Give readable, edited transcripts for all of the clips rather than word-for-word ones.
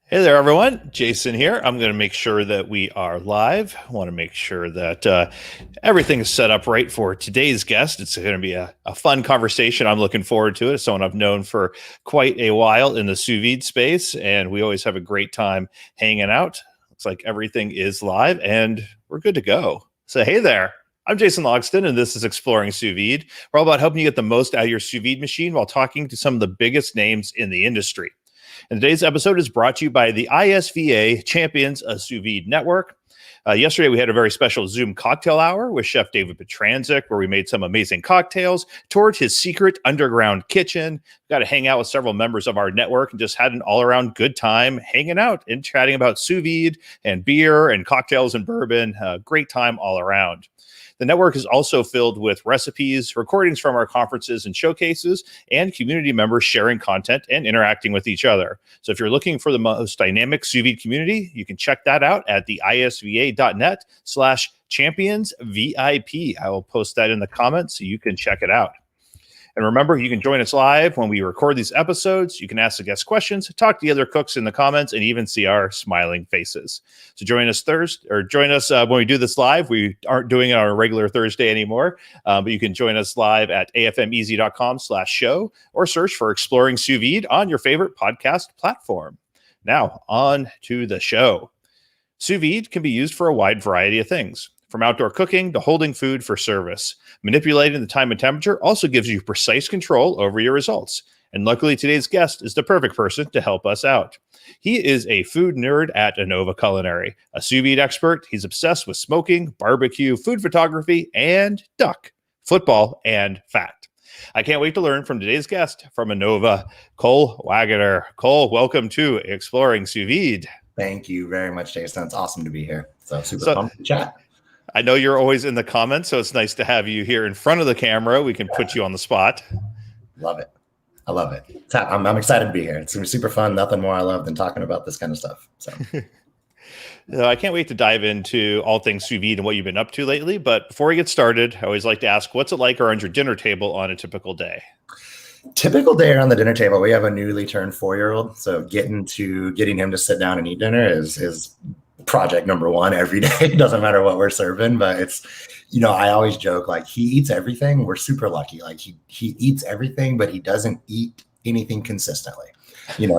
Hey there, everyone. Jason here. I'm going to make sure that we are live. I want to make sure that everything is set up right for today's guest. It's going to be a fun conversation. I'm looking forward to it. It's someone I've known for quite a while in the sous vide space, and we always have a great time hanging out. Looks like everything is live, and we're good to go. So, hey there. I'm Jason Logsdon, and this is Exploring Sous Vide. We're all about helping you get the most out of your sous vide machine while talking to some of the biggest names in the industry. And today's episode is brought to you by the ISVA Champions Sous Vide Network. Yesterday, we had a very special Zoom cocktail hour with Chef David Petranczyk, where we made some amazing cocktails, toured his secret underground kitchen, got to hang out with several members of our network, and just had an all-around good time hanging out and chatting about sous vide and beer and cocktails and bourbon. Great time all around. The network is also filled with recipes, recordings from our conferences and showcases, and community members sharing content and interacting with each other. So if you're looking for the most dynamic sous vide community, you can check that out at the isva.net/championsvip. I will post that in the comments so you can check it out. And remember, you can join us live when we record these episodes. You can ask the guest questions, talk to the other cooks in the comments, and even see our smiling faces. So join us when we do this live. We aren't doing it on a regular Thursday anymore, but you can join us live at afmeasy.com/show or search for Exploring Sous Vide on your favorite podcast platform. Now, on to the show. Sous vide can be used for a wide variety of things, from outdoor cooking to holding food for service. Manipulating the time and temperature also gives you precise control over your results. And luckily, today's guest is the perfect person to help us out. He is a food nerd at Anova Culinary, a sous vide expert. He's obsessed with smoking, barbecue, food photography, and duck, football, and fact. I can't wait to learn from today's guest from Anova, Cole Wagoner. Cole, welcome to Exploring Sous Vide. Thank you very much, Jason. It's awesome to be here. So super pumped to chat. I know you're always in the comments, so it's nice to have you here in front of the camera. We can put you on the spot. Love it. I love it. I'm excited to be here. It's going to be super fun. Nothing more I love than talking about this kind of stuff. So I can't wait to dive into all things sous vide and what you've been up to lately. But before we get started, I always like to ask, what's it like around your dinner table on a typical day? Typical day around the dinner table. We have a newly turned 4-year-old. So getting him to sit down and eat dinner is project number one every day. It doesn't matter what we're serving, but it's, I always joke, like, he eats everything. We're super lucky. Like he eats everything, but he doesn't eat anything consistently.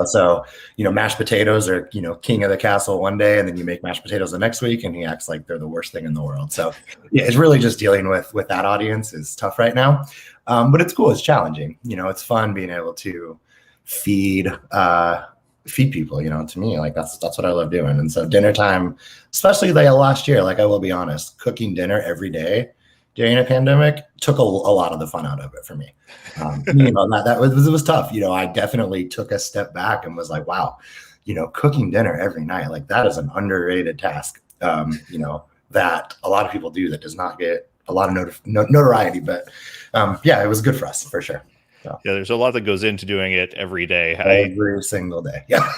So mashed potatoes are, king of the castle one day, and then you make mashed potatoes the next week and he acts like they're the worst thing in the world. So yeah, it's really just dealing with that audience is tough right now. But it's cool. It's challenging. It's fun being able to feed people, to me, like that's what I love doing. And so dinner time, especially like last year, like I will be honest, cooking dinner every day during a pandemic took a lot of the fun out of it for me. It was tough. I definitely took a step back and was like, wow, cooking dinner every night, like that is an underrated task, that a lot of people do that does not get a lot of notoriety, but yeah, it was good for us for sure. So. Yeah, there's a lot that goes into doing it every day. Every single day. Yeah.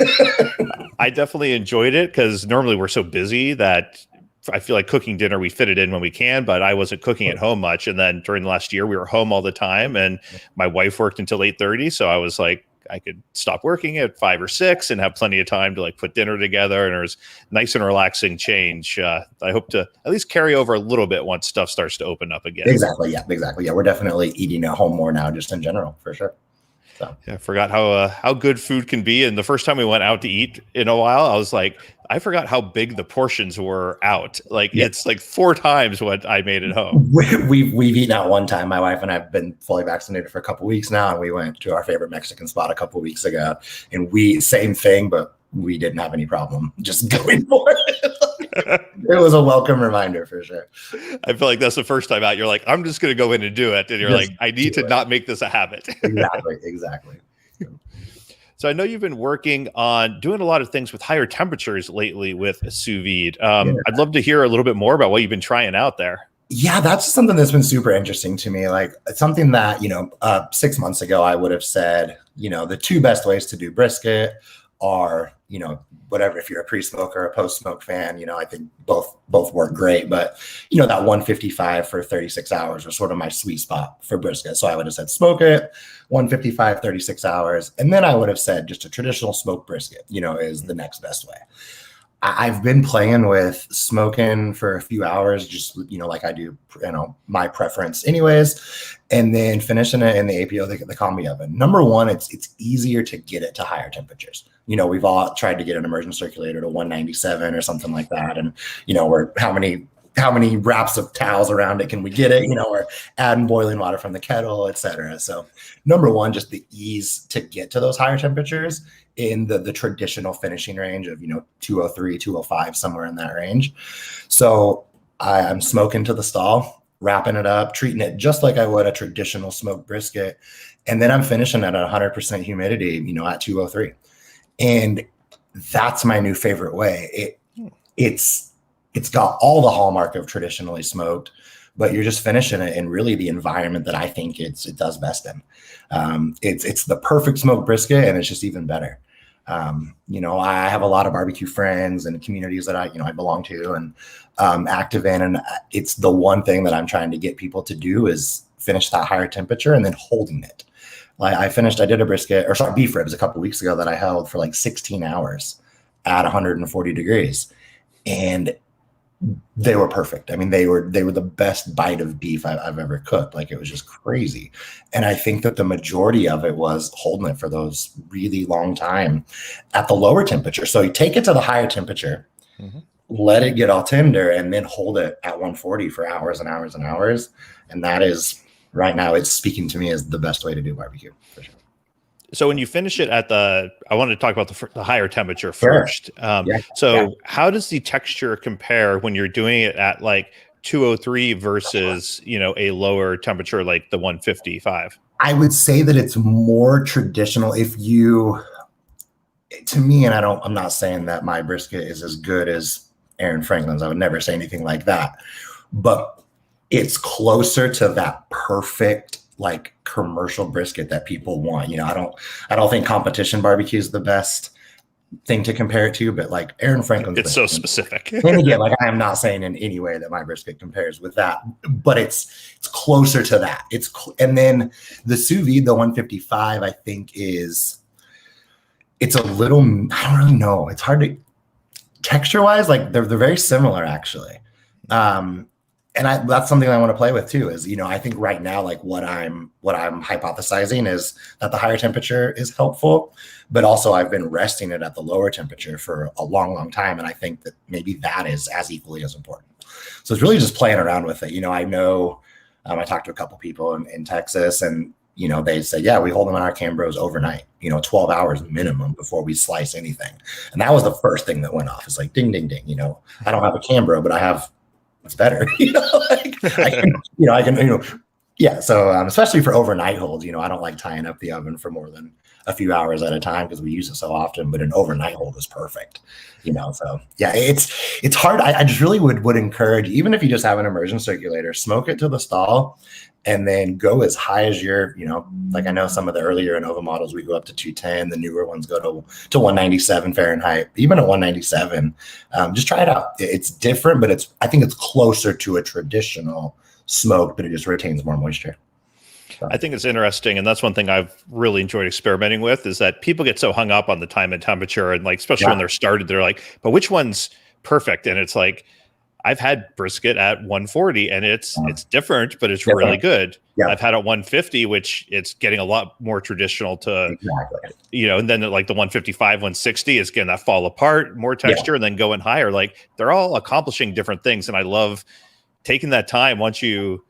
I definitely enjoyed it because normally we're so busy that I feel like cooking dinner, we fit it in when we can, but I wasn't cooking at home much. And then during the last year, we were home all the time and my wife worked until 8:30. So I was like, I could stop working at 5 or 6 and have plenty of time to like put dinner together. And it was nice and relaxing change. I hope to at least carry over a little bit once stuff starts to open up again. Exactly. Yeah. We're definitely eating at home more now, just in general, for sure. So. Yeah, I forgot how good food can be. And the first time we went out to eat in a while, I was like, I forgot how big the portions were out. Like It's like 4 times what I made at home. We've eaten out one time. My wife and I have been fully vaccinated for a couple of weeks now, and we went to our favorite Mexican spot a couple of weeks ago, and same thing, but we didn't have any problem just going for it. It was a welcome reminder for sure. I feel like that's the first time out. You're like, I'm just going to go in and do it. And you're just like, I need to not make this a habit. Exactly. So I know you've been working on doing a lot of things with higher temperatures lately with sous vide. I'd love to hear a little bit more about what you've been trying out there. Yeah, that's something that's been super interesting to me. Like it's something that, 6 months ago, I would have said, the 2 best ways to do brisket are whatever, if you're a pre-smoke or a post-smoke fan, I think both work great. But, that 155 for 36 hours was sort of my sweet spot for brisket. So I would have said smoke it, 155, 36 hours. And then I would have said just a traditional smoked brisket, is the next best way. I've been playing with smoking for a few hours, just, like I do, my preference anyways, and then finishing it in the APO, the combi oven. Number one, it's easier to get it to higher temperatures. We've all tried to get an immersion circulator to 197 or something like that. And, we're how many wraps of towels around it can we get it, or adding boiling water from the kettle, etc. So number one, just the ease to get to those higher temperatures in the traditional finishing range of, 203, 205, somewhere in that range. So I'm smoking to the stall, wrapping it up, treating it just like I would a traditional smoked brisket. And then I'm finishing at 100% humidity, at 203. And that's my new favorite way. It's got all the hallmark of traditionally smoked, but you're just finishing it in really the environment that I think it does best in. It's the perfect smoked brisket, and it's just even better. I have a lot of barbecue friends and communities that I belong to and active in, and it's the one thing that I'm trying to get people to do is finish that higher temperature and then holding it. Like I did a beef ribs a couple of weeks ago that I held for like 16 hours at 140 degrees, and they were perfect. I mean, they were the best bite of beef I've ever cooked. Like it was just crazy. And I think that the majority of it was holding it for those really long time at the lower temperature. So you take it to the higher temperature, let it get all tender, and then hold it at 140 for hours and hours and hours. And that is, right now, it's speaking to me as the best way to do barbecue, for sure. So when you finish it I wanted to talk about the higher temperature first. Sure. How does the texture compare when you're doing it at like 203 versus, a lower temperature like the 155? I would say that it's more traditional. To me, and I'm not saying that my brisket is as good as Aaron Franklin's. I would never say anything like that, but it's closer to that perfect, like commercial brisket that people want. I don't think competition barbecue is the best thing to compare it to, but like Aaron Franklin's, it's so specific. And again, like I am not saying in any way that my brisket compares with that, but it's closer to that. And then the Sous Vide, the 155, I think it's a little, I don't really know. It's hard to texture wise, like they're very similar actually. And that's something I want to play with too, is, I think right now, like what I'm hypothesizing is that the higher temperature is helpful, but also I've been resting it at the lower temperature for a long, long time. And I think that maybe that is as equally as important. So it's really just playing around with it. I know, I talked to a couple people in Texas, and, they say, yeah, we hold them in our Cambros overnight, 12 hours minimum before we slice anything. And that was the first thing that went off. It's like, ding, ding, ding, I don't have a Cambro, but it's better, I can, yeah. So especially for overnight holds, I don't like tying up the oven for more than a few hours at a time because we use it so often, but an overnight hold is perfect, so yeah, it's hard. I just really would encourage, even if you just have an immersion circulator, smoke it to the stall and then go as high as your, like I know some of the earlier Anova models, we go up to 210, the newer ones go to 197 Fahrenheit, even at 197. Just try it out. It's different, but I think it's closer to a traditional smoke, but it just retains more moisture. So. I think it's interesting, and that's one thing I've really enjoyed experimenting with, is that people get so hung up on the time and temperature, and like especially when they're started, they're like, but which one's perfect? And it's like, I've had brisket at 140 and it's different, but it's really good. Yeah. I've had at 150, which it's getting a lot more traditional to, and then like the 155, 160 is getting that fall apart, more texture, and then going higher. Like they're all accomplishing different things. And I love taking that time once you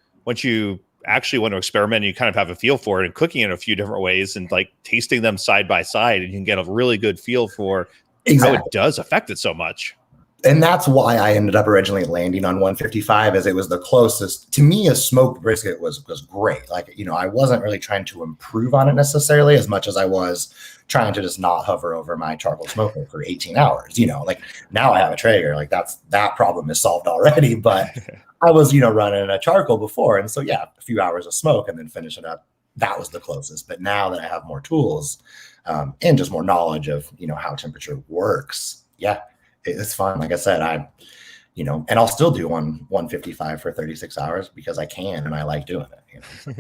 actually want to experiment, and you kind of have a feel for it, and cooking it a few different ways and like tasting them side by side, and you can get a really good feel for how it does affect it so much. And that's why I ended up originally landing on 155, as it was the closest to me. A smoked brisket was great. Like, I wasn't really trying to improve on it necessarily as much as I was trying to just not hover over my charcoal smoker for 18 hours. Like now I have a Traeger, like that problem is solved already. But I was, running a charcoal before. And so, a few hours of smoke and then finish it up. That was the closest. But now that I have more tools, and just more knowledge of, how temperature works. Yeah, it's fun. Like I said, and I'll still do 155 for 36 hours because I can and I like doing it. So.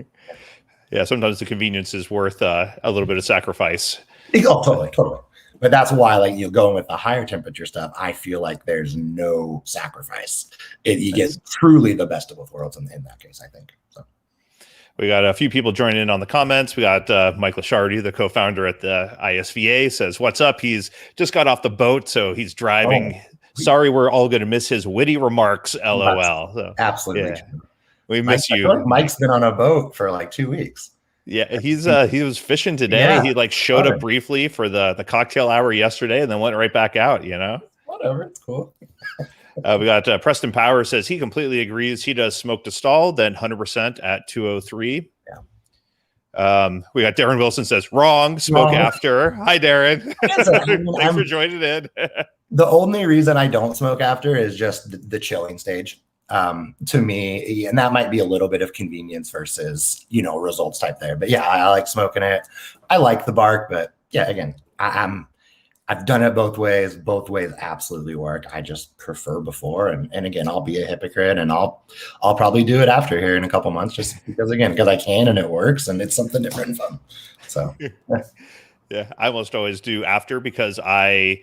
Yeah, sometimes the convenience is worth a little bit of sacrifice. Oh, totally. But that's why, like, going with the higher temperature stuff, I feel like there's no sacrifice. You get truly the best of both worlds in that case, I think. So. We got a few people joining in on the comments. We got Mike Lashardy, the co-founder at the ISVA, says, "What's up?" He's just got off the boat, so he's driving. Oh, sorry, we're all going to miss his witty remarks. LOL. So, absolutely. Yeah. We miss you. I feel like Mike's been on a boat for like 2 weeks. Yeah, he was fishing today. Yeah, he like showed up briefly for the cocktail hour yesterday and then went right back out, Whatever, it's cool. We got Preston Power says he completely agrees. He does smoke to stall, then 100% at 203. Yeah. We got Darren Wilson says wrong, smoke after. Hi, Darren. Thanks for joining in. The only reason I don't smoke after is just the chilling stage. To me, and that might be a little bit of convenience versus, results type there. But yeah, I like smoking it. I like the bark, but yeah, again, I've done it both ways. Both ways absolutely work. I just prefer before. And again, I'll be a hypocrite and I'll probably do it after here in a couple months just because I can and it works and it's something different and fun. So yeah, I almost always do after because I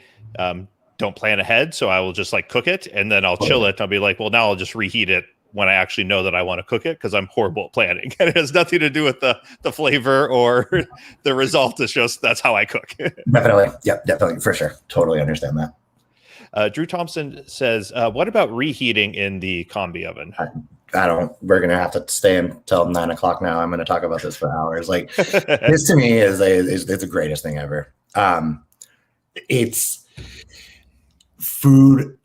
don't plan ahead. So I will just like cook it and then I'll chill it. I'll be like, well, now I'll just reheat it when I actually know that I want to cook it because I'm horrible at planning. And it has nothing to do with the flavor or the result. It's just that's how I cook. Definitely. Yep, definitely. For sure. Totally understand that. Drew Thompson says, what about reheating in the combi oven? We're going to have to stay until 9 o'clock now. I'm going to talk about this for hours. Like this to me is the greatest thing ever. It's food.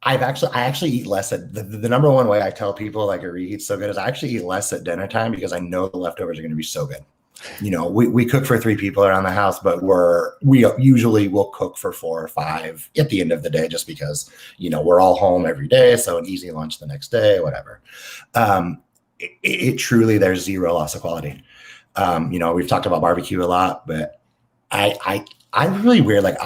I actually eat less at the number one way I tell people like a reheat's so good is I actually eat less at dinner time because I know the leftovers are going to be so good. We cook for 3 people around the house, but we usually will cook for 4 or 5 at the end of the day just because, we're all home every day. So an easy lunch the next day, whatever. It truly, there's zero loss of quality. We've talked about barbecue a lot, but I'm really weird. Like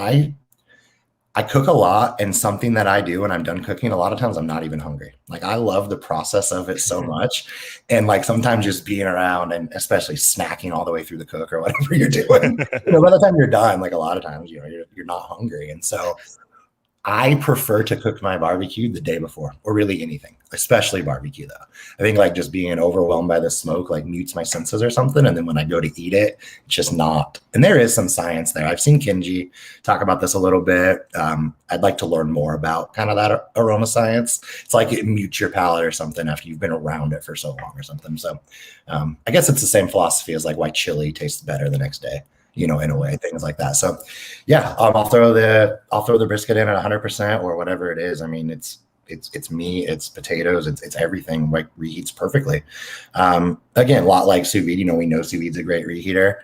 I cook a lot, and something that I do when I'm done cooking, a lot of times I'm not even hungry. Like I love the process of it so much. And like sometimes just being around and especially snacking all the way through the cook or whatever you're doing, by the time you're done, like a lot of times, you're not hungry. And so I prefer to cook my barbecue the day before or really anything, especially barbecue though. I think like just being overwhelmed by the smoke like mutes my senses or something. And then when I go to eat it, it's just not. And there is some science there. I've seen Kenji talk about this a little bit. I'd like to learn more about kind of that aroma science. It's like it mutes your palate or something after you've been around it for so long or something. So I guess it's the same philosophy as like why chili tastes better the next day. In a way, things like that. So yeah, I'll throw the brisket in at 100% or whatever it is. I mean, it's meat, it's potatoes, it's everything like reheats perfectly. Again, a lot like sous vide, we know sous vide's a great reheater.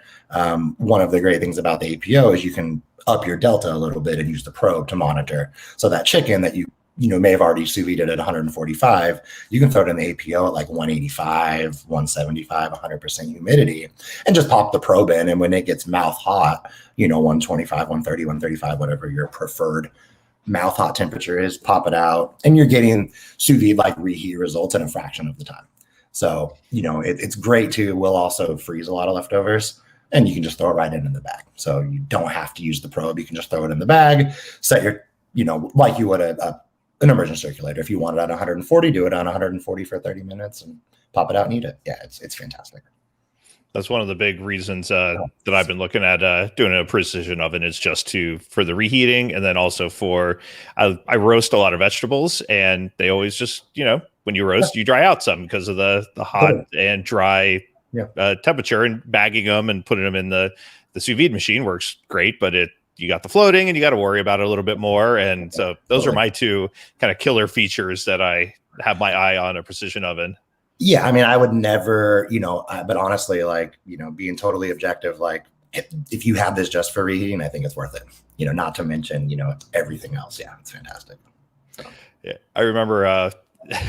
One of the great things about the APO is you can up your delta a little bit and use the probe to monitor. So that chicken that you may have already sous vide at 145, you can throw it in the APO at like 185, 175, 100% humidity and just pop the probe in. And when it gets mouth hot, 125, 130, 135, whatever your preferred mouth hot temperature is, pop it out and you're getting sous vide like reheat results in a fraction of the time. So, it's great too. We'll also freeze a lot of leftovers and you can just throw it right in the bag. So you don't have to use the probe. You can just throw it in the bag, set your, like you would an immersion circulator. If you want it at 140, do it on 140 for 30 minutes and pop it out and eat it. Yeah, it's fantastic. That's one of the big reasons that I've been looking at doing a precision oven is just for the reheating. And then also I roast a lot of vegetables and they always just, when you roast, you dry out some because of the hot and dry temperature, and bagging them and putting them in the sous vide machine works great, but you got the floating and you got to worry about it a little bit more. And so those are my 2 kind of killer features that I have my eye on a precision oven. Yeah. I mean, I would never, but honestly, like, being totally objective, like if you have this just for reheating, I think it's worth it, not to mention, everything else. Yeah. It's fantastic. So. Yeah. I remember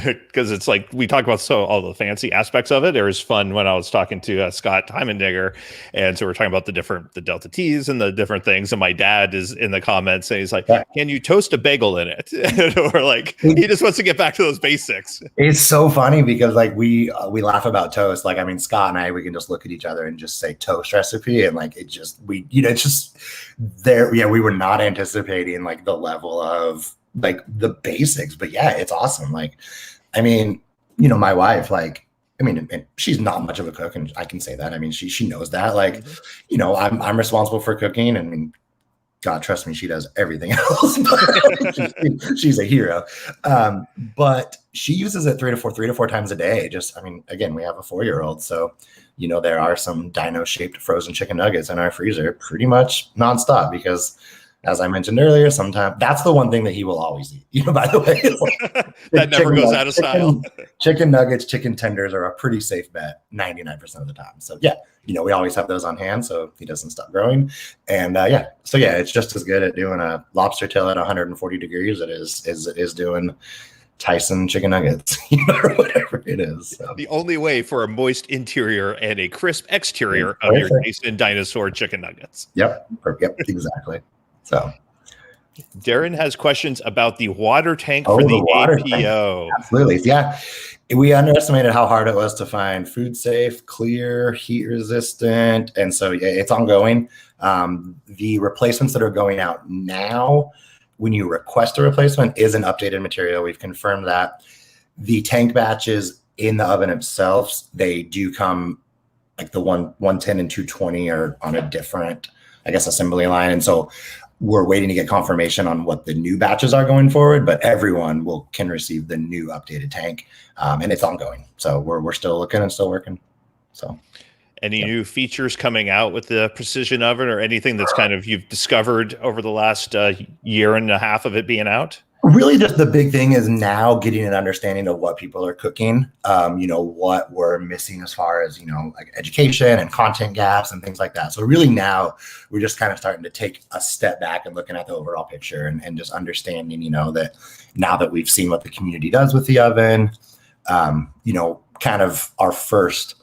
because it's like we talk about all the fancy aspects of it. It was fun when I was talking to Scott Heimendigger, and so we're talking about the Delta T's and the different things. And my dad is in the comments saying, he's like, Yeah. "Can you toast a bagel in it?" Or like he just wants to get back to those basics. It's so funny because like we laugh about toast. Like, I mean, Scott and I, we can just look at each other and just say toast recipe, and like it just it's just there. Yeah, we were not anticipating like the level of like the basics, but yeah, it's awesome. Like, I mean, my wife, like, I mean, and she's not much of a cook, and I can say that. I mean, she knows that. Like, I'm responsible for cooking, and I mean, God, trust me, she does everything else. She's a hero. But she uses it three to four times a day. Just, I mean, again, we have a 4-year-old, so there are some dino-shaped frozen chicken nuggets in our freezer pretty much nonstop because, as I mentioned earlier, sometimes that's the one thing that he will always eat. By the way, that never goes out of style. Chicken nuggets, chicken tenders are a pretty safe bet 99% of the time. So yeah, we always have those on hand so he doesn't stop growing. And it's just as good at doing a lobster tail at 140 degrees as it is doing Tyson chicken nuggets, or whatever it is. So. The only way for a moist interior and a crisp exterior of your Tyson dinosaur chicken nuggets. Yep, exactly. So Darren has questions about the water tank for the APO. Tank. Absolutely. Yeah. We underestimated how hard it was to find food safe, clear, heat resistant. And so it's ongoing. The replacements that are going out now, when you request a replacement, is an updated material. We've confirmed that. The tank batches in the oven itself, they do come like the 110 and 220 are on a different, I guess, assembly line. And so we're waiting to get confirmation on what the new batches are going forward, but everyone can receive the new updated tank, and it's ongoing. So we're still looking and still working. So, any new features coming out with the precision oven, or anything that's kind of you've discovered over the last year and a half of it being out? Really, just the big thing is now getting an understanding of what people are cooking, what we're missing as far as, like education and content gaps and things like that. So really now we're just kind of starting to take a step back and looking at the overall picture and just understanding, that now that we've seen what the community does with the oven, kind of our first,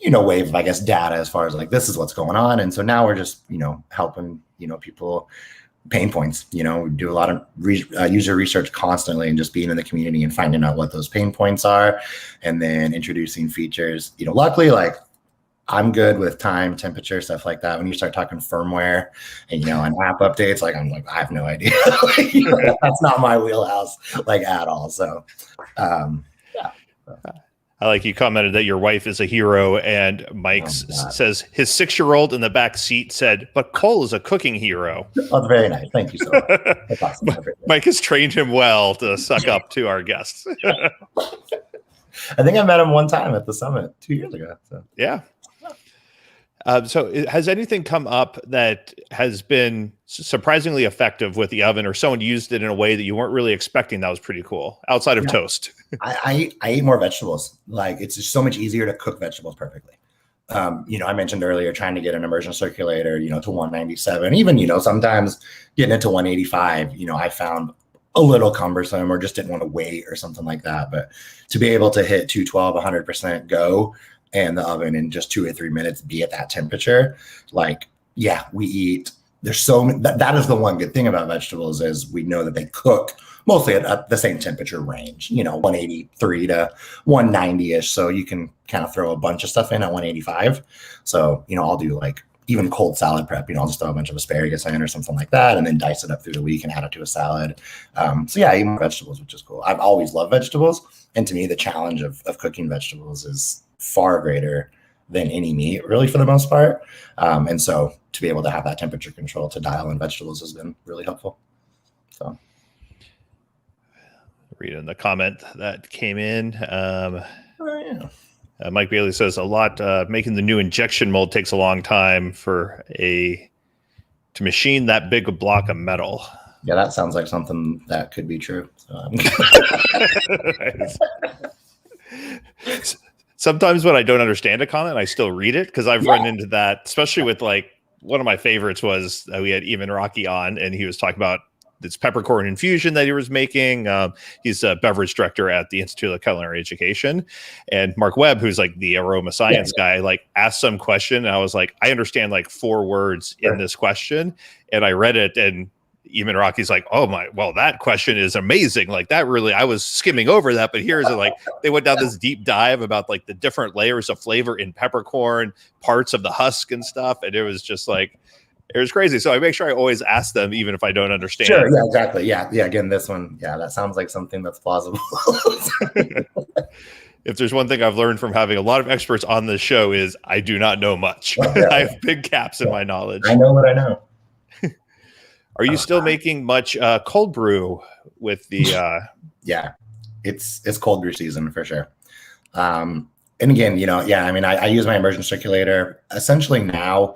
wave of, I guess, data as far as like, this is what's going on. And so now we're just, helping, people pain points, we do a lot of user research constantly and just being in the community and finding out what those pain points are and then introducing features. Luckily, like, I'm good with time, temperature, stuff like that. When you start talking firmware and, and app updates, like, I'm like, I have no idea. That's not my wheelhouse, like, at all. So, yeah. I like you commented that your wife is a hero, and Mike says his 6-year-old in the back seat said, "But Cole is a cooking hero." That's very nice. Thank you so much. That's awesome. Mike has trained him well to suck up to our guests. I think I met him one time at the summit 2 years ago. So. Yeah. So has anything come up that has been surprisingly effective with the oven, or someone used it in a way that you weren't really expecting that was pretty cool outside of toast? I eat more vegetables. Like, it's just so much easier to cook vegetables perfectly. I mentioned earlier trying to get an immersion circulator, to 197, even, sometimes getting it to 185, I found a little cumbersome or just didn't want to wait or something like that. But to be able to hit 212, 100% go, and the oven in just 2 or 3 minutes be at that temperature, like, yeah, we eat. There's so many, that is the one good thing about vegetables is we know that they cook mostly at the same temperature range, 183 to 190-ish. So you can kind of throw a bunch of stuff in at 185. So, I'll do like even cold salad prep, I'll just throw a bunch of asparagus in or something like that, and then dice it up through the week and add it to a salad. So yeah, I eat more vegetables, which is cool. I've always loved vegetables. And to me, the challenge of cooking vegetables is far greater than any meat, really, for the most part. And so to be able to have that temperature control to dial in vegetables has been really helpful. So reading the comment that came in. Mike Bailey says a lot, making the new injection mold takes a long time to machine that big a block of metal. Yeah, that sounds like something that could be true. Sometimes when I don't understand a comment, I still read it because I've run into that, especially with like one of my favorites was we had Eamon Rocky on, and he was talking about this peppercorn infusion that he was making. He's a beverage director at the Institute of Culinary Education. And Mark Webb, who's like the aroma science guy, like asked some question. And I was like, I understand like 4 words in this question. And I read it, and even Rocky's like, oh my, well, that question is amazing. Like that really, I was skimming over that, but here's it, like they went down this deep dive about like the different layers of flavor in peppercorn, parts of the husk and stuff. And it was just like, it was crazy. So I make sure I always ask them, even if I don't understand. Sure. Yeah, exactly. Yeah. Yeah. Again, this one, yeah, that sounds like something that's plausible. If there's one thing I've learned from having a lot of experts on this show is I do not know much. I have big gaps in my knowledge. I know what I know. Are you still making much cold brew with the? Yeah, it's cold brew season for sure. And again, you know, yeah, I mean, I use my immersion circulator essentially now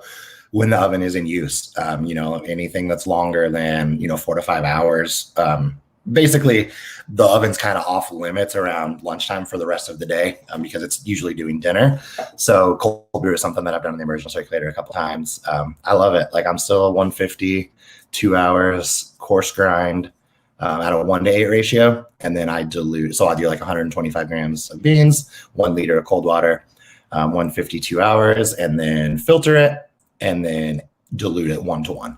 when the oven is in use. You know, anything that's longer than 4 to 5 hours. Basically, the oven's kind of off limits around lunchtime for the rest of the day because it's usually doing dinner. So cold brew is something that I've done in the immersion circulator a couple times. I love it. Like I'm still a 150. 2 hours coarse grind at a 1:8 ratio. And then I dilute. So I do like 125 grams of beans, 1 liter of cold water, 152 hours, and then filter it and then dilute it 1-to-1.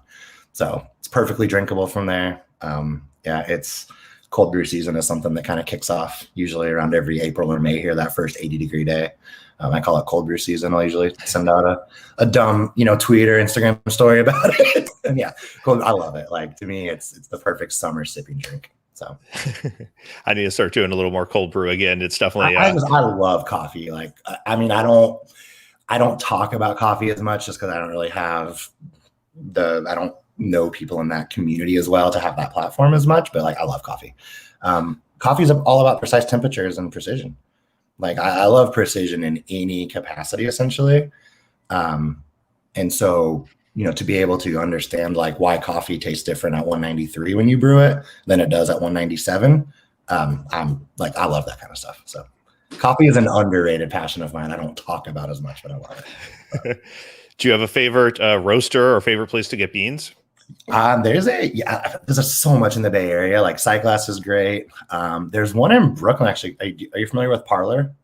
So it's perfectly drinkable from there. Yeah, it's cold brew season is something that kind of kicks off usually around every April or May here, that first 80-degree day. I call it cold brew season. I'll usually send out a dumb, tweet or Instagram story about it. And yeah, cool. I love it. Like to me, it's the perfect summer sipping drink. So I need to start doing a little more cold brew again. It's definitely. I love coffee. Like I mean, I don't talk about coffee as much just because I don't really have I don't know people in that community as well to have that platform as much. But like I love coffee. Coffee is all about precise temperatures and precision. Like I love precision in any capacity, essentially. And so, to be able to understand like why coffee tastes different at 193 when you brew it than it does at 197. I'm like, I love that kind of stuff. So coffee is an underrated passion of mine. I don't talk about as much, but I love it. Do you have a favorite roaster or favorite place to get beans? There's so much in the Bay Area. Like Sightglass is great. There's one in Brooklyn, actually. Are you familiar with Parlor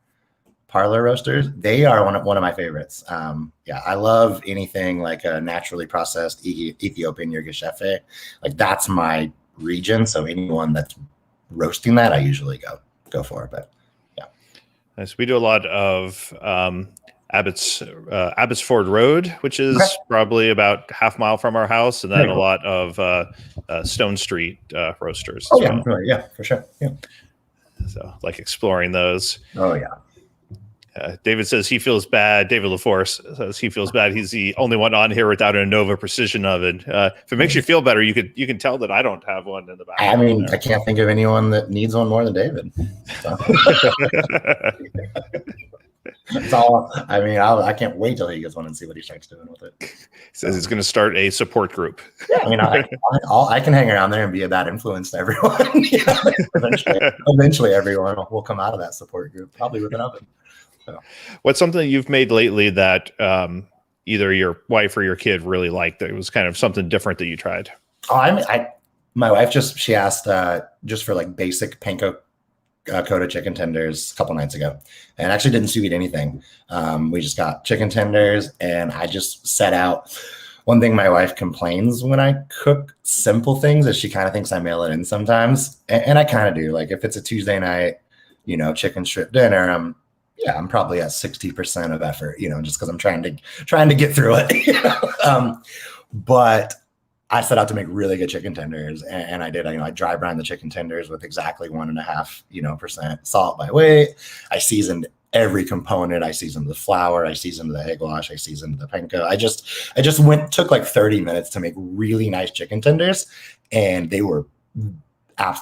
Roasters? They are one of my favorites. I love anything like a naturally processed Ethiopian Yirgacheffe. Like that's my region. So anyone that's roasting that, I usually go for. But yeah. Nice. We do a lot of Abbotsford Road, which is probably about half mile from our house, and then a lot of Stone Street roasters. Oh yeah, well. Yeah, for sure. Yeah. So like exploring those. Oh yeah. David says he feels bad. David LaForce says he feels bad. He's the only one on here without an Anova precision oven. If it makes you feel better, you can tell that I don't have one in the back. I mean, I can't think of anyone that needs one more than David. So. That's all. I mean, I can't wait till he gets one and see what he starts doing with it. He says he's going to start a support group. Yeah, I mean, I can hang around there and be a bad influence to everyone. Eventually, everyone will come out of that support group, probably with an oven. So. What's something you've made lately that either your wife or your kid really liked? That it was kind of something different that you tried. Oh, my wife she asked just for like basic panko coated chicken tenders a couple nights ago, and actually didn't sous vide anything. We just got chicken tenders, and I just set out. One thing my wife complains when I cook simple things is she kind of thinks I mail it in sometimes, and I kind of do. Like if it's a Tuesday night, chicken strip dinner, I'm probably at 60% of effort, just because I'm trying to get through it. But I set out to make really good chicken tenders, and I did. I dry brined the chicken tenders with exactly 1.5% salt by weight. I seasoned every component. I seasoned the flour. I seasoned the egg wash. I seasoned the panko. I just took like 30 minutes to make really nice chicken tenders, and they were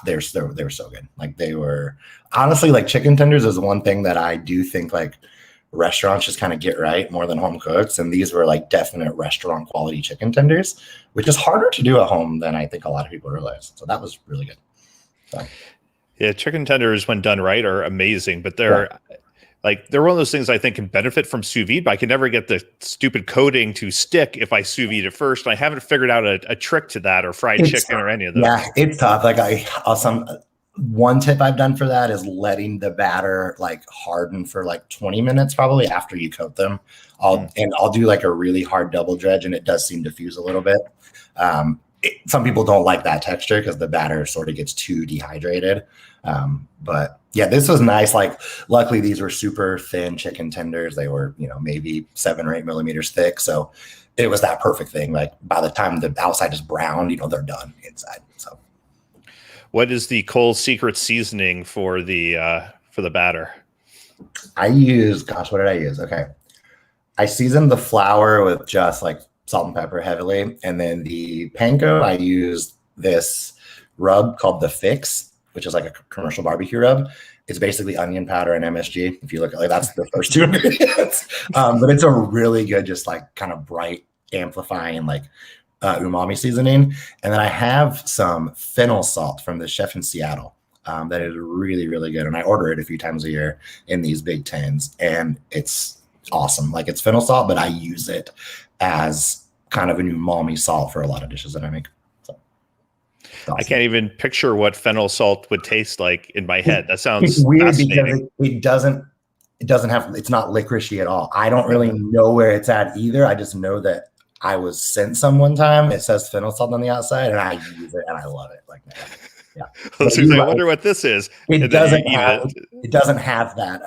they were so good. Like they were honestly, like chicken tenders is one thing that I do think like restaurants just kind of get right more than home cooks, and these were like definite restaurant quality chicken tenders, which is harder to do at home than I think a lot of people realize. So that was really good. So. Yeah, chicken tenders when done right are amazing, but they're like they're one of those things I think can benefit from sous vide, but I can never get the stupid coating to stick if I sous vide it first. And I haven't figured out a trick to that, or fried chicken or any of those. Yeah, it's tough. Like one tip I've done for that is letting the batter like harden for like 20 minutes probably after you coat them. I'll do like a really hard double dredge, and it does seem to fuse a little bit. Some people don't like that texture because the batter sort of gets too dehydrated. But yeah, this was nice. Like, luckily these were super thin chicken tenders. They were, maybe 7 or 8 millimeters thick. So it was that perfect thing. Like, by the time the outside is brown, they're done inside. So what is the Cole's secret seasoning for the batter? I use, what did I use? Okay. I seasoned the flour with just like salt and pepper heavily. And then the panko, I used this rub called the Fix, which is like a commercial barbecue rub. It's basically onion powder and MSG. If you look at it, that's the first 2 ingredients. But it's a really good, just like kind of bright, amplifying like umami seasoning. And then I have some fennel salt from the chef in Seattle that is really, really good. And I order it a few times a year in these big tins. And it's awesome. Like, it's fennel salt, but I use it as kind of an umami salt for a lot of dishes that I make. So awesome. I can't even picture what fennel salt would taste like in my head. That sounds it's weird fascinating. because it doesn't have, it's not licoricey at all. I don't really know where it's at either. I just know that I was sent some one time. It says fennel salt on the outside, and I use it and I love it. Like, yeah. I wonder what this is. It doesn't have that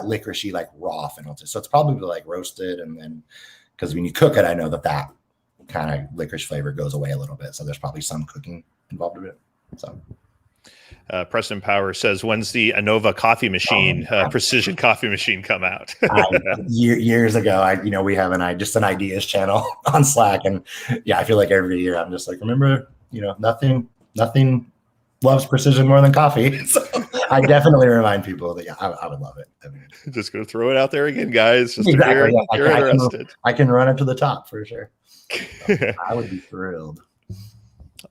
licoricey like raw fennel taste. So it's probably like roasted, and then because when you cook it, I know that kind of licorice flavor goes away a little bit. So there's probably some cooking involved with it. So Preston Power says, when's the Anova coffee machine, precision coffee machine come out? Years ago, we have just an ideas channel on Slack. And yeah, I feel like every year I'm just like, remember, nothing loves precision more than coffee. So I definitely remind people that, I would love it. Just going to throw it out there again, guys. Just exactly. If you're interested. I can run it to the top for sure. So I would be thrilled.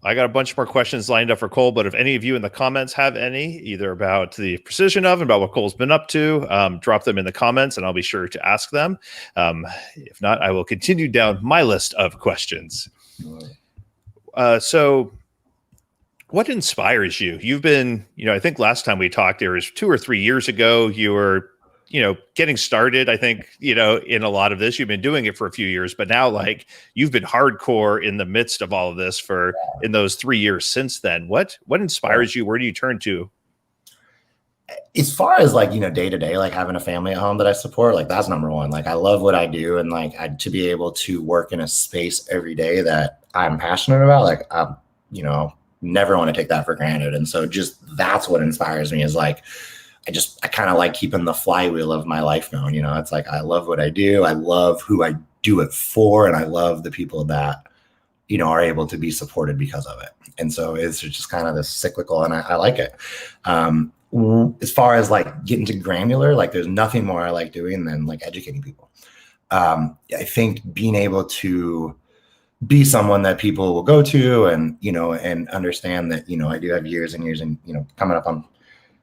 I got a bunch more questions lined up for Cole, but if any of you in the comments have any, either about the precision oven, about what Cole's been up to, drop them in the comments and I'll be sure to ask them. If not, I will continue down my list of questions. So what inspires you? You've been, I think last time we talked, there was 2 or 3 years ago, you were, getting started. I think, in a lot of this, you've been doing it for a few years, but now like you've been hardcore in the midst of all of this in those 3 years since then. What inspires you? Where do you turn to? As far as like, day to day, like having a family at home that I support, like that's number one. Like, I love what I do. And like to be able to work in a space every day that I'm passionate about, like, never want to take that for granted. And so just, that's what inspires me, is like, I kind of like keeping the flywheel of my life going. It's like, I love what I do. I love who I do it for. And I love the people that, are able to be supported because of it. And so it's just kind of this cyclical, and I like it. As far as like getting to granular, like there's nothing more I like doing than like educating people. I think being able to be someone that people will go to and, and understand that, I do have years and years and, coming up on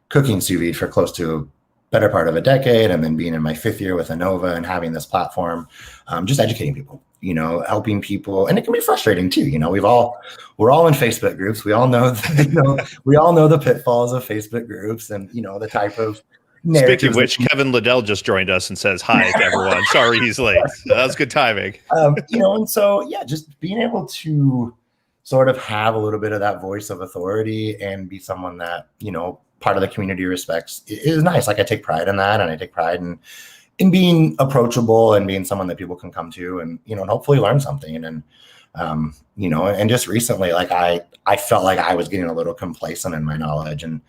cooking sous vide for close to a better part of a decade, and then being in my 5th year with Anova and having this platform, just educating people, helping people. And it can be frustrating too. We're all in Facebook groups. We all know, we all know the pitfalls of Facebook groups and, the type of narratives. Speaking of which, Kevin Liddell just joined us and says hi to everyone. Sorry he's late. That was good timing. And so, yeah, just being able to sort of have a little bit of that voice of authority and be someone that, part of the community respects is nice. Like, I take pride in that, and I take pride in being approachable and being someone that people can come to and, and hopefully learn something. And, and just recently, like I felt like I was getting a little complacent in my knowledge, and,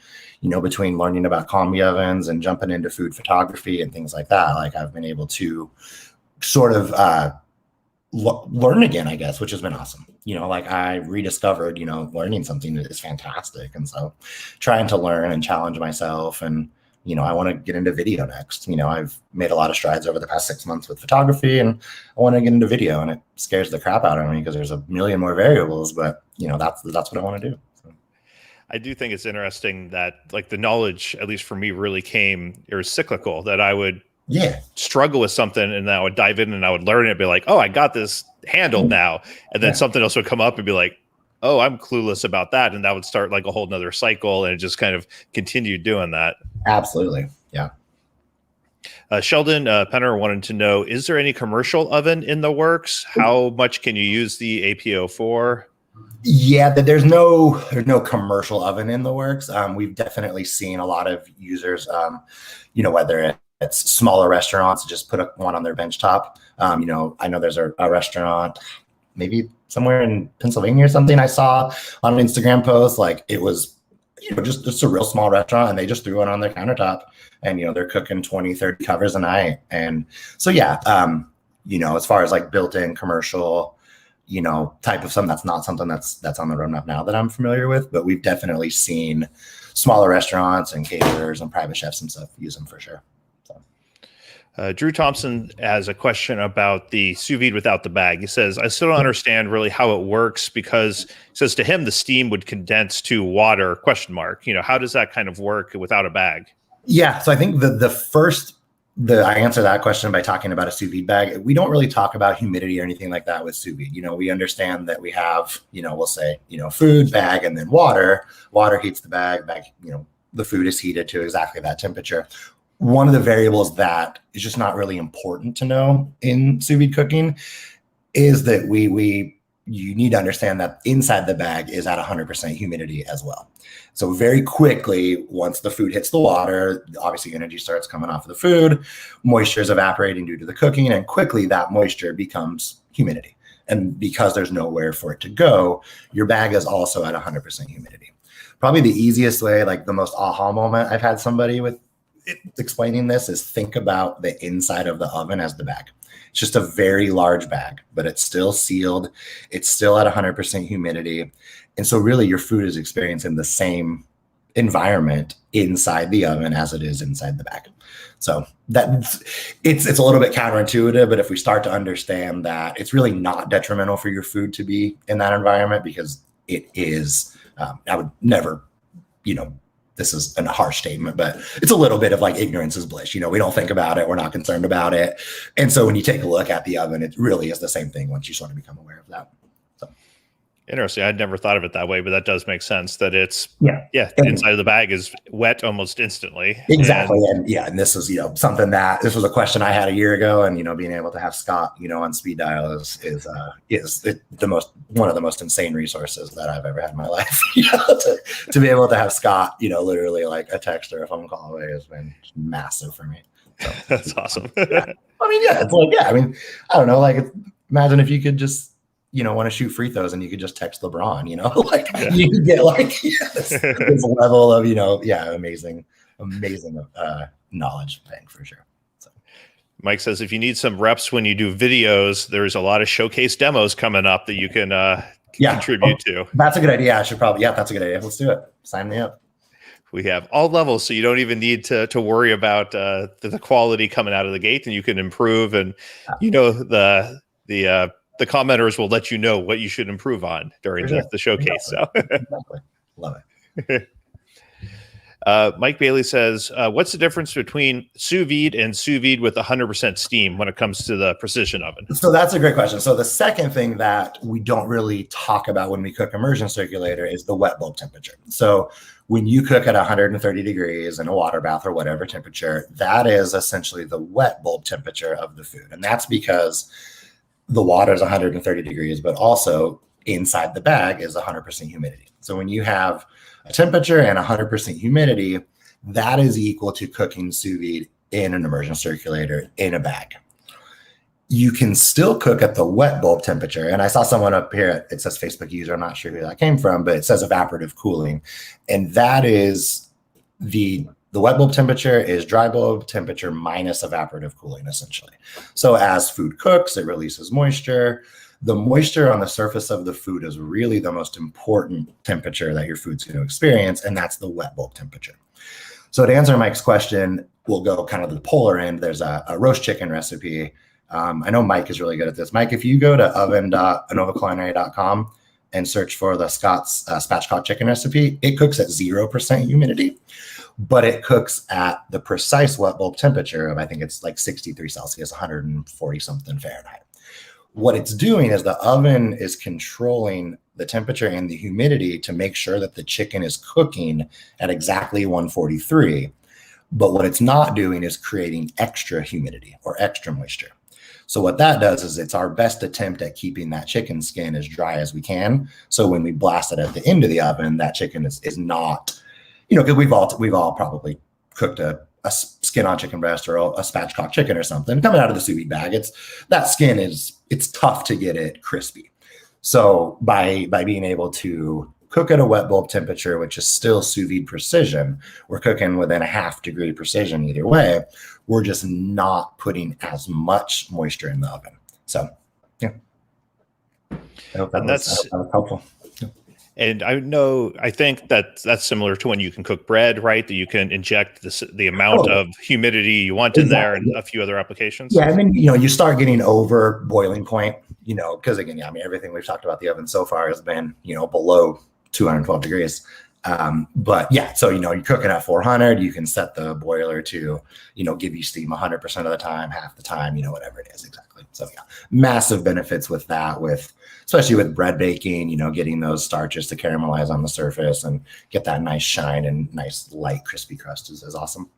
between learning about combi ovens and jumping into food photography and things like that, like I've been able to sort of, learn again, I guess, which has been awesome. Like I rediscovered, learning something is fantastic. And so trying to learn and challenge myself, and, I want to get into video next. I've made a lot of strides over the past 6 months with photography, and I want to get into video, and it scares the crap out of me because there's a million more variables, but that's what I want to do. So. I do think it's interesting that like the knowledge, at least for me, really came, it was cyclical, that I would struggle with something and then I would dive in and I would learn it and be like, oh, I got this handled now. And then something else would come up and be like, oh, I'm clueless about that. And that would start like a whole nother cycle. And it just kind of continued doing that. Absolutely. Yeah. Sheldon Penner wanted to know, is there any commercial oven in the works? How much can you use the APO for? Yeah, there's no commercial oven in the works. We've definitely seen a lot of users, whether it's smaller restaurants, just put one on their bench top. I know there's a restaurant, maybe somewhere in Pennsylvania or something, I saw on an Instagram post, like it was, just a real small restaurant, and they just threw it on their countertop, and they're cooking 20, 30 covers a night. And so as far as like built-in commercial type of something, that's not something that's on the roadmap now that I'm familiar with, but we've definitely seen smaller restaurants and caterers and private chefs and stuff use them for sure. Drew Thompson has a question about the sous vide without the bag. He says, I still don't understand really how it works, because he says to him, the steam would condense to water, ? How does that kind of work without a bag? Yeah. So I think I answer that question by talking about a sous vide bag. We don't really talk about humidity or anything like that with sous vide. We understand that we have, we'll say, food, bag, and then water. Water heats the bag, the food is heated to exactly that temperature. One of the variables that is just not really important to know in sous vide cooking is that you need to understand that inside the bag is at 100% humidity as well. So very quickly, once the food hits the water, obviously energy starts coming off of the food, moisture is evaporating due to the cooking, and quickly that moisture becomes humidity. And because there's nowhere for it to go, your bag is also at 100% humidity. Probably the easiest way, like the most aha moment I've had somebody with explaining this, is think about the inside of the oven as the bag. It's just a very large bag, but it's still sealed. It's still at 100% humidity. And so really your food is experiencing the same environment inside the oven as it is inside the bag. So it's a little bit counterintuitive, but if we start to understand that it's really not detrimental for your food to be in that environment, because it is, I would never, this is a harsh statement, but it's a little bit of like ignorance is bliss. We don't think about it. We're not concerned about it. And so when you take a look at the oven, it really is the same thing once you sort of become aware of that. So interesting. I'd never thought of it that way, but that does make sense, that it's, the and inside of the bag is wet almost instantly. Exactly. And this is, something that this was a question I had a year ago, and, being able to have Scott, on speed dial is one of the most insane resources that I've ever had in my life. To be able to have Scott, literally like a text or a phone call away has been massive for me. So, that's awesome. It's like, I don't know, like imagine if you could just, want to shoot free throws and you could just text LeBron, you could get like this level of, amazing knowledge bank for sure. So. Mike says, if you need some reps when you do videos, there's a lot of showcase demos coming up that you can contribute to. That's a good idea. That's a good idea. Let's do it. Sign me up. We have all levels, so you don't even need to worry about the quality coming out of the gate, and you can improve. And the commenters will let you know what you should improve on during the showcase. Exactly. So exactly. Love it. Mike Bailey says, what's the difference between sous vide and sous vide with 100% steam when it comes to the precision oven? So that's a great question. So the second thing that we don't really talk about when we cook immersion circulator is the wet bulb temperature. So when you cook at 130 degrees in a water bath or whatever temperature, that is essentially the wet bulb temperature of the food. And that's because the water is 130 degrees, but also inside the bag is 100% humidity. So when you have a temperature and 100% humidity, that is equal to cooking sous vide in an immersion circulator in a bag. You can still cook at the wet bulb temperature. And I saw someone up here, it says Facebook user, I'm not sure who that came from, but it says evaporative cooling. And that is the wet bulb temperature is dry bulb temperature minus evaporative cooling, essentially. So as food cooks, it releases moisture. The moisture on the surface of the food is really the most important temperature that your food's going to experience, and that's the wet bulb temperature. So to answer Mike's question, we'll go kind of the polar end. There's a roast chicken recipe. I know Mike is really good at this. Mike, if you go to oven.anovaculinary.com, and search for the Scott's spatchcock chicken recipe, it cooks at 0% humidity, but it cooks at the precise wet bulb temperature of, I think it's like 63 Celsius, 140 something Fahrenheit. What it's doing is the oven is controlling the temperature and the humidity to make sure that the chicken is cooking at exactly 143. But what it's not doing is creating extra humidity or extra moisture. So what that does is it's our best attempt at keeping that chicken skin as dry as we can. So when we blast it at the end of the oven, that chicken is not, because we've all probably cooked a skin on chicken breast or a spatchcock chicken or something coming out of the sous vide bag. That skin it's tough to get it crispy. So by being able to cook at a wet bulb temperature, which is still sous vide precision, we're cooking within a 0.5 degree precision either way. We're just not putting as much moisture in the oven. So, yeah. I hope that was helpful. Yeah. And I think that's similar to when you can cook bread, right? That you can inject the amount of humidity you want in there, and a few other applications. Yeah, and then you start getting over boiling point, because again, everything we've talked about the oven so far has been below 212 degrees. But yeah, so you're cooking at 400. You can set the boiler to give you steam 100% of the time, half the time, whatever it is exactly. So yeah, massive benefits with that, especially with bread baking, getting those starches to caramelize on the surface and get that nice shine and nice light crispy crust is awesome.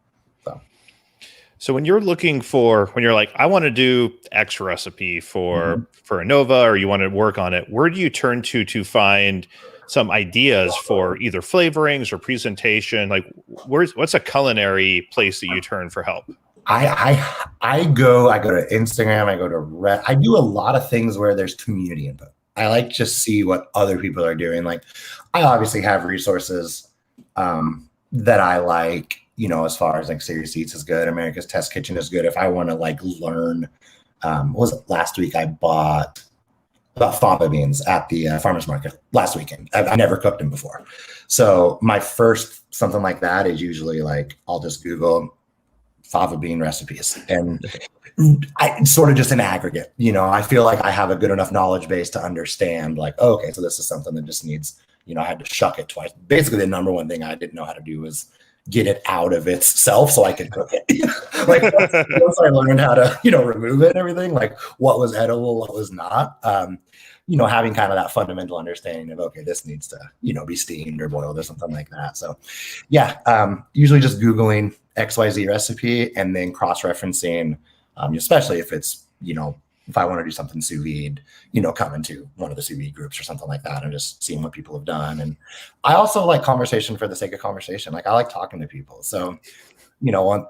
So when you're like, I want to do X recipe for Anova, or you want to work on it, where do you turn to find some ideas for either flavorings or presentation? Like, what's a culinary place that you turn for help? I go to Instagram, I go to Reddit. I do a lot of things where there's community input. I like to see what other people are doing. Like, I obviously have resources that I like, as far as like Serious Eats is good, America's Test Kitchen is good. If I want to like learn, what was it last week? I bought about fava beans at the farmer's market last weekend. I never cooked them before. So my first something like that is usually like, I'll just Google fava bean recipes, and I sort of just an aggregate, I feel like I have a good enough knowledge base to understand like, oh, okay, so this is something that just needs, I had to shuck it twice. Basically the number one thing I didn't know how to do was get it out of itself so I could cook it. Like once I learned how to, remove it and everything, like what was edible, what was not, having kind of that fundamental understanding of, okay, this needs to, be steamed or boiled or something like that. So yeah, usually just Googling XYZ recipe and then cross-referencing, especially if it's, if I want to do something sous vide, coming to one of the sous vide groups or something like that and just seeing what people have done. And I also like conversation for the sake of conversation. Like I like talking to people. So,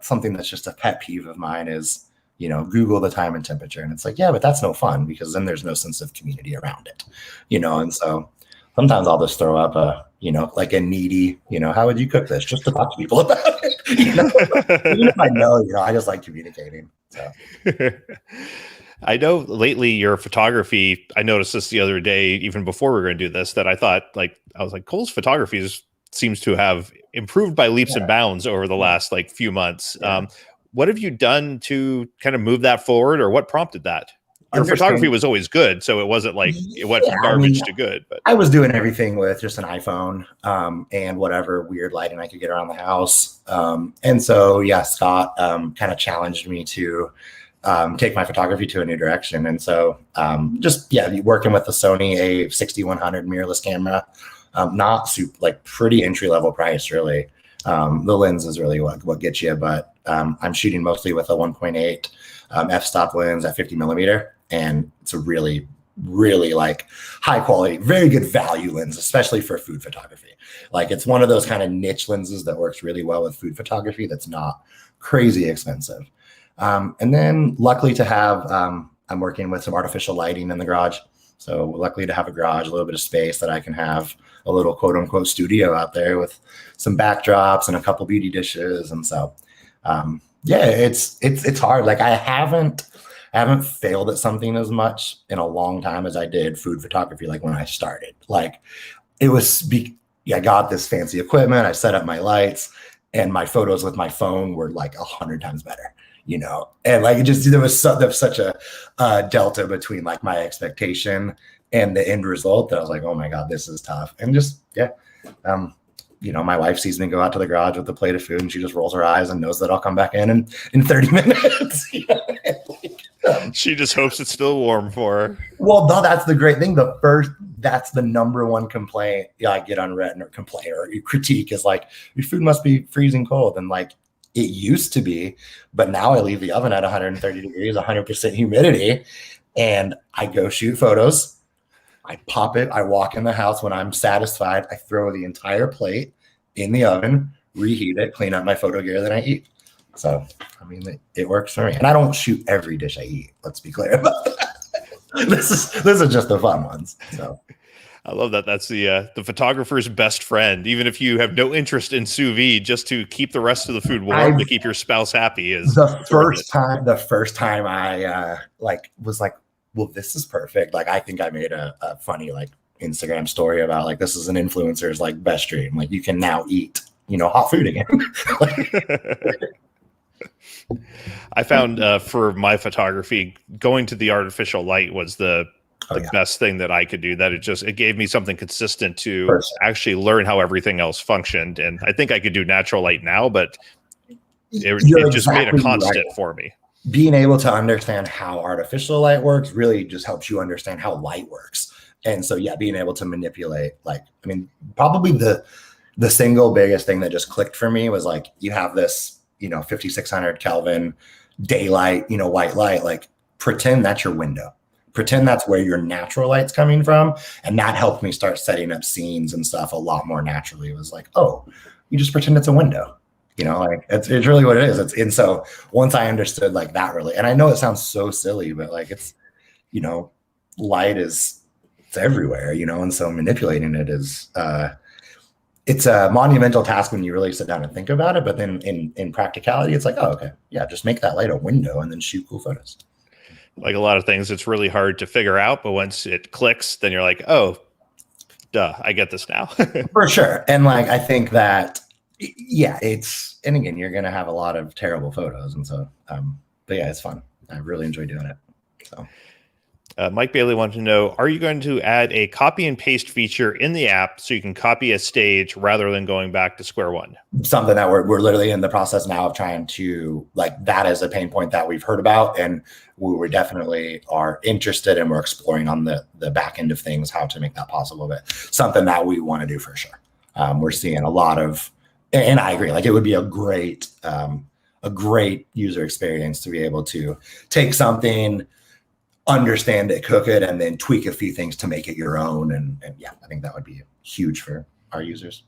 something that's just a pet peeve of mine is, Google the time and temperature. And it's like, yeah, but that's no fun because then there's no sense of community around it, and so sometimes I'll just throw up like a needy, how would you cook this? Just to talk to people about it. Even if I know, I just like communicating. So. I know lately your photography, I noticed this the other day, even before we were going to do this, that I was like, Cole's photography seems to have improved by leaps and bounds over the last few months. Yeah. What have you done to kind of move that forward, or what prompted that? Your photography was always good, so it wasn't like it went from garbage to good. But I was doing everything with just an iPhone and whatever weird lighting I could get around the house. And so, yeah, Scott kind of challenged me to take my photography to a new direction. And so working with the Sony A6100 mirrorless camera, not super, pretty entry-level price, really. The lens is really what gets you, but I'm shooting mostly with a 1.8 f-stop lens at 50 millimeter, and it's a really, really high quality, very good value lens, especially for food photography. It's one of those kind of niche lenses that works really well with food photography that's not crazy expensive. And then luckily to have, I'm working with some artificial lighting in the garage. So luckily to have a garage, a little bit of space that I can have a little quote unquote studio out there with some backdrops and a couple beauty dishes. And so, it's hard. I haven't failed at something as much in a long time as I did food photography. When I started, I got this fancy equipment. I set up my lights and my photos with my phone were 100 times better. And there was such a delta between my expectation and the end result, I was like, oh my God, this is tough. And just, yeah. My wife sees me go out to the garage with a plate of food and she just rolls her eyes and knows that I'll come back in 30 minutes. She just hopes it's still warm for her. Well, no, that's the great thing. That's the number one complaint I get on Reddit, or complaint or critique, is like, your food must be freezing cold. And like, it used to be, but now I leave the oven at 130 degrees, 100% humidity, and I go shoot photos. I pop it. I walk in the house. When I'm satisfied, I throw the entire plate in the oven, reheat it, clean up my photo gear, then I eat. So, I mean, it works for me. And I don't shoot every dish I eat. Let's be clear about that. This is just the fun ones. So, I love that. That's the photographer's best friend. Even if you have no interest in sous vide, just to keep the rest of the food warm to keep your spouse happy is the first time I was like, well, this is perfect. Like, I think I made a funny like Instagram story about like, this is an influencer's like best dream. Like, you can now eat, hot food again. I found for my photography, going to the artificial light was the best thing that I could do. That it gave me something consistent to actually learn how everything else functioned. And I think I could do natural light now, but it just made a constant for me. Being able to understand how artificial light works really just helps you understand how light works. And so, yeah, being able to manipulate, like, I mean, probably the single biggest thing that just clicked for me was like, you have this, 5,600 Kelvin daylight, white light, like, pretend that's your window. Pretend that's where your natural light's coming from. And that helped me start setting up scenes and stuff a lot more naturally. It was like, oh, you just pretend it's a window. Like, it's really what it is. And so once I understood like that, really, and I know it sounds so silly, but like, it's, light it's everywhere, and so manipulating it is, it's a monumental task when you really sit down and think about it. But then in practicality, it's like, oh, okay, yeah, just make that light a window and then shoot cool photos. Like a lot of things, it's really hard to figure out, but once it clicks, then you're like, oh, duh, I get this now. For sure. And like, I think that, yeah, and again, you're going to have a lot of terrible photos. And so, but yeah, it's fun. I really enjoy doing it. So, Mike Bailey wanted to know, are you going to add a copy and paste feature in the app so you can copy a stage rather than going back to square one? Something that we're literally in the process now of trying to, like, that is a pain point that we've heard about. And we definitely are interested and we're exploring on the back end of things, how to make that possible. But something that we want to do for sure. We're seeing a lot of, and I agree, like, it would be a great user experience to be able to take something, understand it, cook it, and then tweak a few things to make it your own. And yeah, I think that would be huge for our users.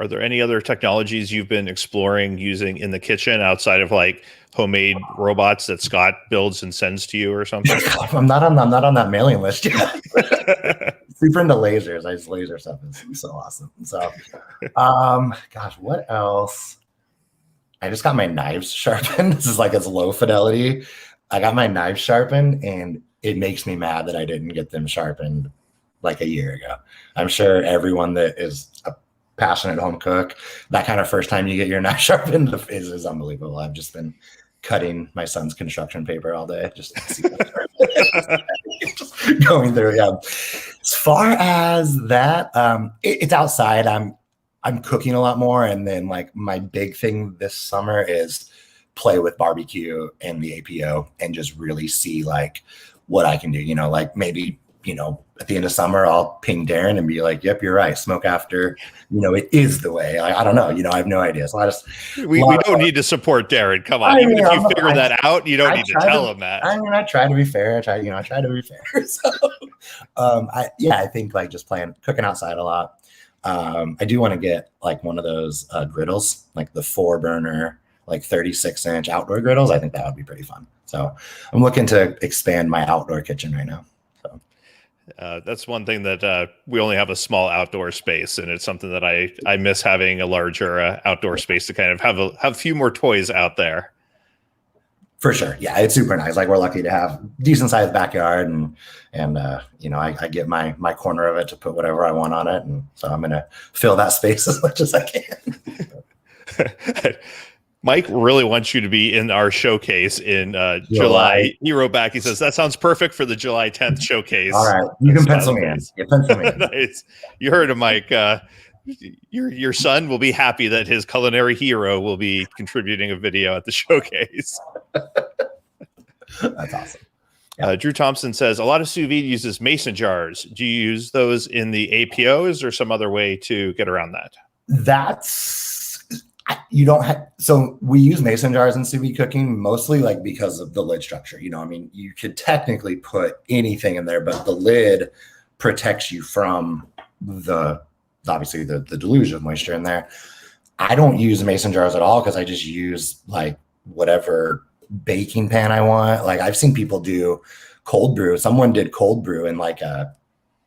Are there any other technologies you've been exploring using in the kitchen outside of like homemade robots that Scott builds and sends to you or something? I'm not on that mailing list yet. Super into lasers. I just laser stuff is so awesome. So, gosh, what else? I just got my knives sharpened. This is like, it's low fidelity. I got my knives sharpened, and it makes me mad that I didn't get them sharpened like a year ago. I'm sure everyone that is a passionate home cook, that kind of first time you get your knife sharpened is unbelievable. I've just been cutting my son's construction paper all day, just going through. Yeah. As far as that, it's outside. I'm cooking a lot more, and then like my big thing this summer is play with barbecue and the APO and just really see like what I can do. Like maybe at the end of summer, I'll ping Darren and be like, yep, you're right. Smoke after, it is the way. I don't know. I have no idea. So we don't need to support Darren. Come on. Even if you figure that out, you don't need to tell him that. I mean, I try to be fair. I try to be fair. So, I think like just cooking outside a lot. I do want to get like one of those griddles, like the 4-burner, like 36-inch outdoor griddles. I think that would be pretty fun. So I'm looking to expand my outdoor kitchen right now. So that's one thing that we only have a small outdoor space, and it's something that I miss, having a larger outdoor space to kind of have a few more toys out there. For sure. Yeah, it's super nice. Like, we're lucky to have decent sized backyard, and I get my corner of it to put whatever I want on it. And so I'm going to fill that space as much as I can. Mike really wants you to be in our showcase in July. He wrote back. He says, that sounds perfect for the July 10th showcase. All right. You can pencil me in. You pencil me in. Nice. You heard him, Mike. Your son will be happy that his culinary hero will be contributing a video at the showcase. That's awesome. Yeah. Drew Thompson says, a lot of sous vide uses mason jars. Do you use those in the APO? Is there some other way to get around that? You don't have, so we use mason jars in sous vide cooking mostly like because of the lid structure. You know, I mean, you could technically put anything in there, but the lid protects you from obviously the deluge of moisture in there. I don't use mason jars at all because I just use like whatever baking pan I want. Like I've seen people do cold brew. Someone did cold brew in like a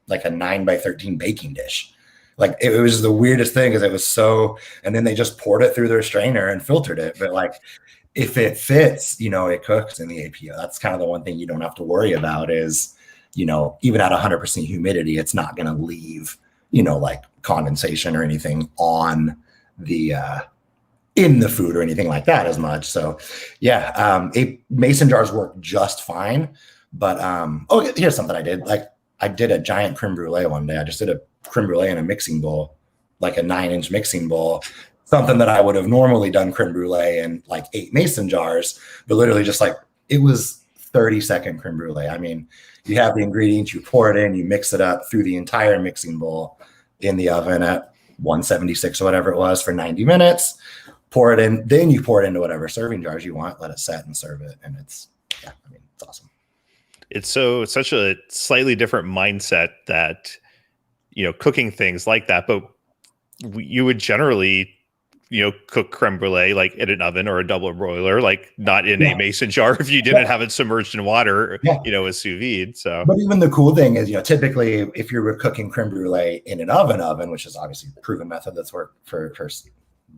9x13 baking dish. Like it was the weirdest thing because it was so, and then they just poured it through their strainer and filtered it. But like if it fits, you know, it cooks in the APO. That's kind of the one thing you don't have to worry about is, you know, even at 100% humidity, it's not going to leave, you know, like condensation or anything on the, in the food or anything like that as much. So yeah, mason jars work just fine. But, here's something I did. Like I did a giant creme brulee one day. I just did a creme brulee in a mixing bowl, like a 9-inch mixing bowl, something that I would have normally done creme brulee in like 8 mason jars, but literally just like, it was 30-second creme brulee. I mean, you have the ingredients, you pour it in, you mix it up through the entire mixing bowl in the oven at 176 or whatever it was for 90 minutes, pour it in, then you pour it into whatever serving jars you want, let it set and serve it. And it's awesome. It's such a slightly different mindset that, you know, cooking things like that, but you would generally, you know, cook creme brulee like in an oven or a double broiler, like not in a mason jar if you didn't have it submerged in water, you know, as sous vide. So, but even the cool thing is, you know, typically if you're cooking creme brulee in an oven, which is obviously a proven method that's worked for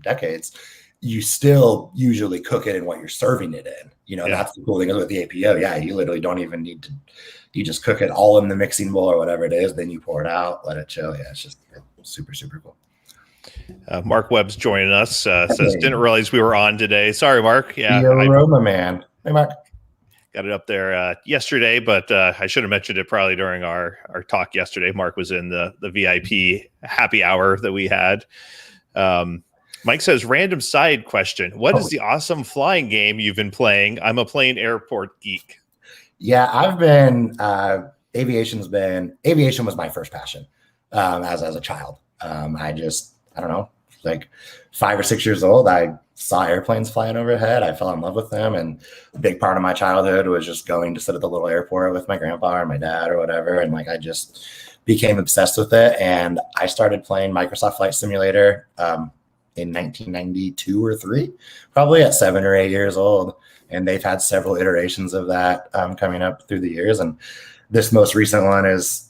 decades, you still usually cook it in what you're serving it in. You know, that's the cool thing with the APO. Yeah, you literally don't even need to. You just cook it all in the mixing bowl or whatever it is. Then you pour it out, let it chill. Yeah, it's just super, super cool. Mark Webb's joining us. Says, didn't realize we were on today. Sorry, Mark. Yeah, aroma man. Hey, Mark. Got it up there yesterday, but I should have mentioned it probably during our talk yesterday. Mark was in the VIP happy hour that we had. Mike says, random side question. What is the awesome flying game you've been playing? I'm a plane airport geek. Yeah, I've been, aviation was my first passion as a child. I don't know, like 5 or 6 years old, I saw airplanes flying overhead. I fell in love with them. And a big part of my childhood was just going to sit at the little airport with my grandpa or my dad or whatever. And like, I just became obsessed with it. And I started playing Microsoft Flight Simulator in 1992 or 3, probably at 7 or 8 years old. And they've had several iterations of that coming up through the years. And this most recent one is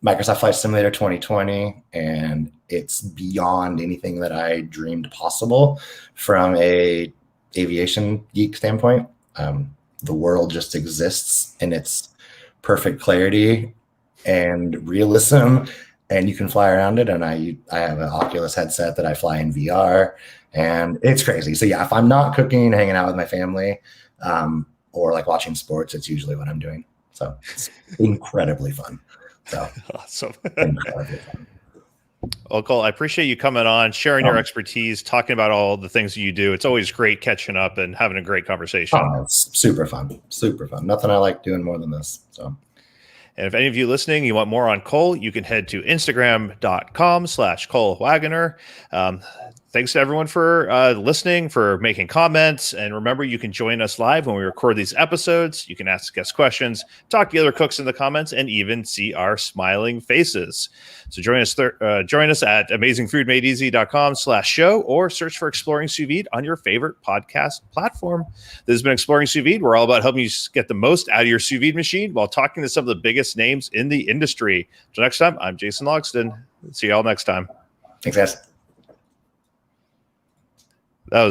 Microsoft Flight Simulator 2020. And it's beyond anything that I dreamed possible from a aviation geek standpoint. The world just exists in its perfect clarity and realism, and you can fly around it. And I have an Oculus headset that I fly in VR, and it's crazy. So yeah, if I'm not cooking, hanging out with my family, or like watching sports, it's usually what I'm doing. So it's incredibly fun. So awesome. Incredibly fun. Well, Cole, I appreciate you coming on, sharing your expertise, talking about all the things that you do. It's always great catching up and having a great conversation. It's super fun. Super fun. Nothing I like doing more than this. So. And if any of you listening, you want more on Cole, you can head to Instagram.com/Cole Wagoner. Thanks to everyone for listening, for making comments. And remember, you can join us live when we record these episodes. You can ask us questions, talk to the other cooks in the comments, and even see our smiling faces. So join us at amazingfoodmadeeasy.com/show or search for Exploring Sous Vide on your favorite podcast platform. This has been Exploring Sous Vide. We're all about helping you get the most out of your sous vide machine while talking to some of the biggest names in the industry. Until next time, I'm Jason Logsdon. See you all next time. Thanks, guys.